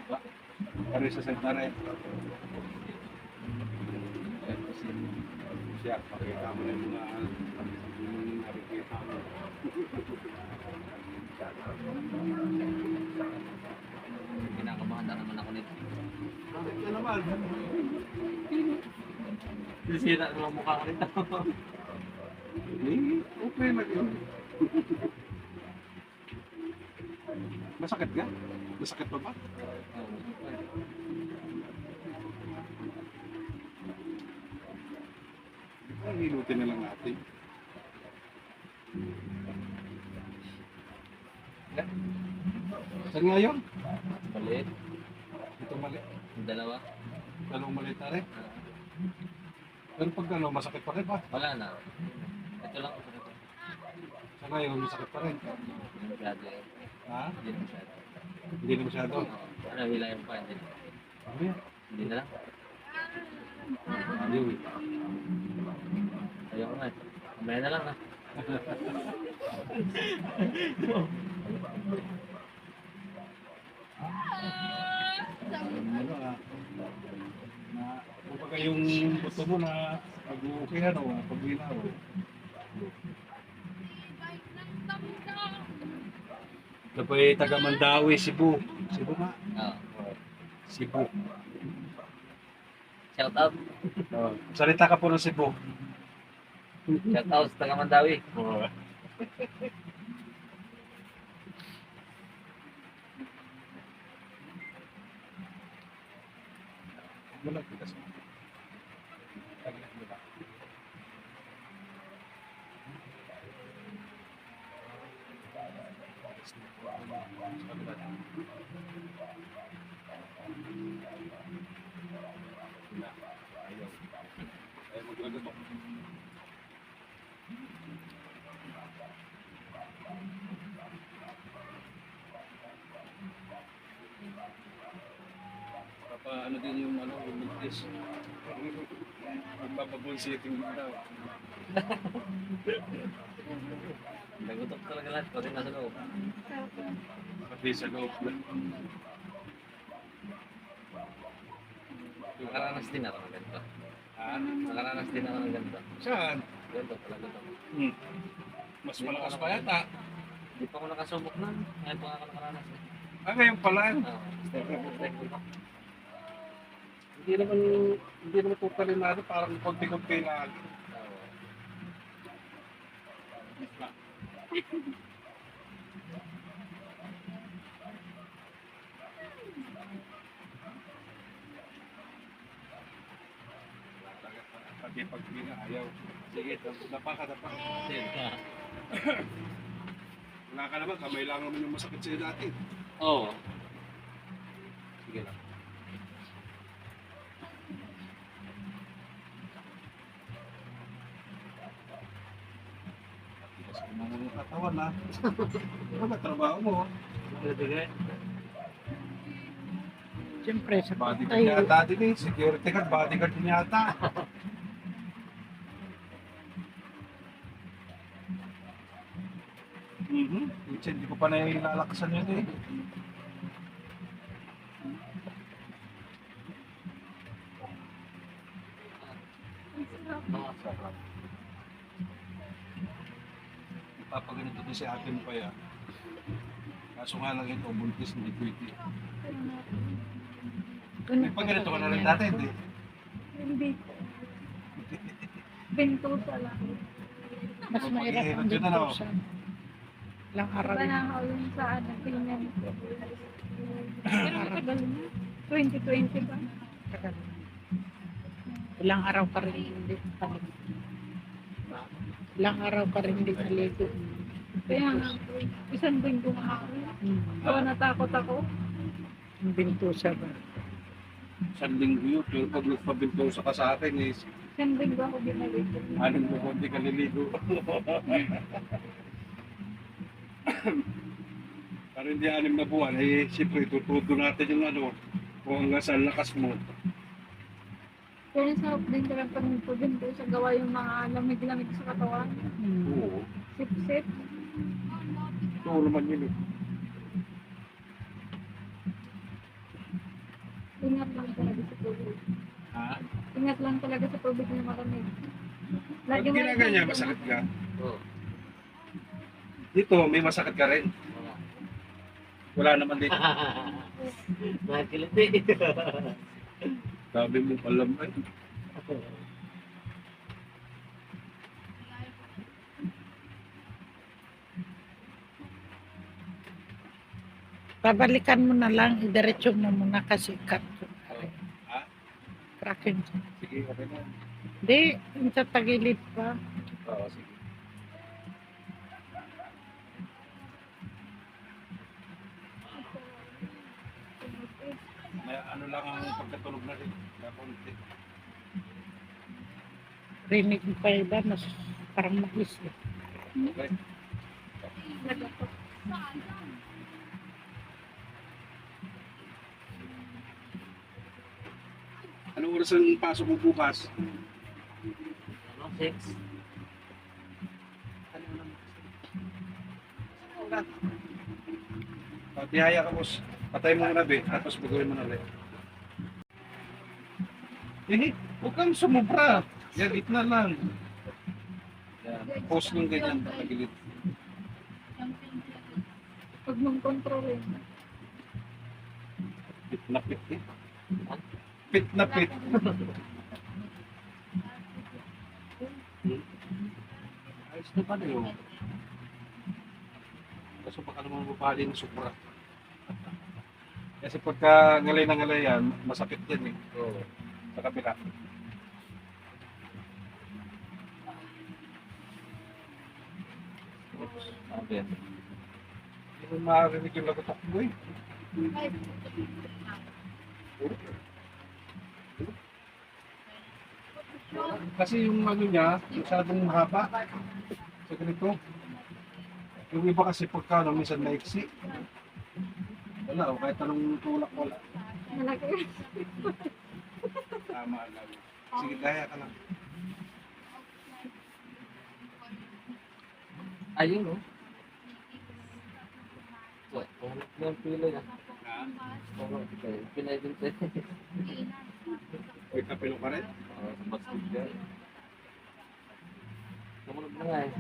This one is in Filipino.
Pare sa sentare. Siya, pakita mo na yung mga nakikita mo. Kinakabahan na naman ako nito. Bakit ka naman? Sisira naman mukha ko nito. Okay na yun. Masakit ka? Masakit pa ba? Ay, hilutin na lang natin. Saan nga yun? Maliit. Ito mali. Yung dalawa. Dalawang maliit na rin. Pero pag ano, masakit pa rin ba? Wala na. Ito lang. Sa ngayon, masakit pa rin. Hindi masyado eh. Ha? Hindi na masyado. Hindi na masyado. Ano, hilayan pa. Hindi. Ano yan? Hindi na lang. Ayaw eh. Ayoko nga eh. Mamaya na lang ah. Ano ah. Na, kumbaga yung buto mo na pag-okay ano, pag-ginaw. Ito po ay taga Mandawi, Cebu. Cebu nga? Oo. Cebu. Shout out. Oh. Salita ka po ng Cebu. Shout out sa taga Mandawi. Oh. Malag kita sa. Ano din yung ano, yung buntis. Magpapabulsiting din daw. Nagutok talaga lahat. Pati nasa loob. Pati sa loob na. Nakaranas din ako ng ganito. Ha? Nakaranas din ako ng ganito. Saan? Ganito talaga to. Mas malakas pa yata. Hindi pa ako nakasubok na. Ngayon pa ako nakaranas. Ah, ngayon pala. Oo. Step ko. Hindi naman totally na ano, parang konti-konti na. Oo. Pati pag ayaw. Sige, dapa ka. Sige. Wala ka naman, kamay lang naman yung masakit sa'yo dati. Oo. Sige lang. Kasi mo yung katawan ha. Ano ba trabaho mo? Bigay. Siyempre, sa Bodyguard yata din eh. Security guard, bodyguard din yata. Minsan, hindi ko pa nailalakasan yun eh. Sarap. Ipapaganito din si atin pa yan. Kaso nga lang ito, buntis, hindi pwede. May pagganito ka na rin dati, hindi? Hindi. Bentosa lang. mas mahirap ang Yun, ano? dito sa ilang araw Iba yun. na ako yung sa ano, Pinan. Pero matagal na. 2020 ba? Tagal. Ilang araw ka rin hindi paligo. Ilang araw ka rin hindi paligo. Kaya nga, isang linggo nga ako. Kaya natakot ako. Ang bintusa ba? Isang linggo yun, pero pag nagpabinto sa ka sa akin is, Isang linggo ako binalik. anong mo hindi ka niligo. Para hindi 6 na buwan, eh, siyempre, tutudo natin yung ano, kung hanggang saan lakas mo. Kaya sa din ka lang pag nagpabinto sa gawa yung mga lamig-lamig sa katawan. Oo. Sip-sip. Ito naman yun eh. Ingat lang talaga sa tubig. Ha? Ingat lang talaga sa tubig na malamig. Pag mo ginaganyan, ilang- masakit ka. Oo. Dito, may masakit ka rin. Wala. Wala naman dito. Nakakiliti. Sabi mo, alam ay. Babalikan mo na lang, idiretso mo muna kasi cut. Ha? Cracking. Sige, okay na. Hindi, yung sa tagilid pa. Oo, sige. May ano lang ang pagkatulog na rin. Kaya konti. Rinig pa iba, mas parang mag-isip. Okay. Naglapo. Anong oras ang pasok mo bukas? Ano? 6? Tihaya ka, boss. Patay mo muna, be. Tapos bagawin mo na ulit. Huwag kang sumubra. Yan, gitna lang. Yan. Post ng ganyan, patagilid. Huwag mong kontrolin. Pit na pit, eh. Pit na pit. Ayos na pala yun. Kaso baka naman mapali ng supra. Kasi pagka ngalay na ngalay yan, masakit yan eh. Oo. Sa kabila. Sabi. Hindi mo makarinig yung lagotok mo eh. Kasi yung ano niya, masyadong mahaba. Sa ganito. Yung iba kasi pagka ano, minsan maiksi. Wala, o kahit anong tulak wala. Nalagay. Tama lang. Sige, daya ka lang. Ayun, no? Wait, pumunok na yung pila niya. Ha? Pinay din tayo. May kapilo ka rin? Sa basket yan. Sumunod na nga eh.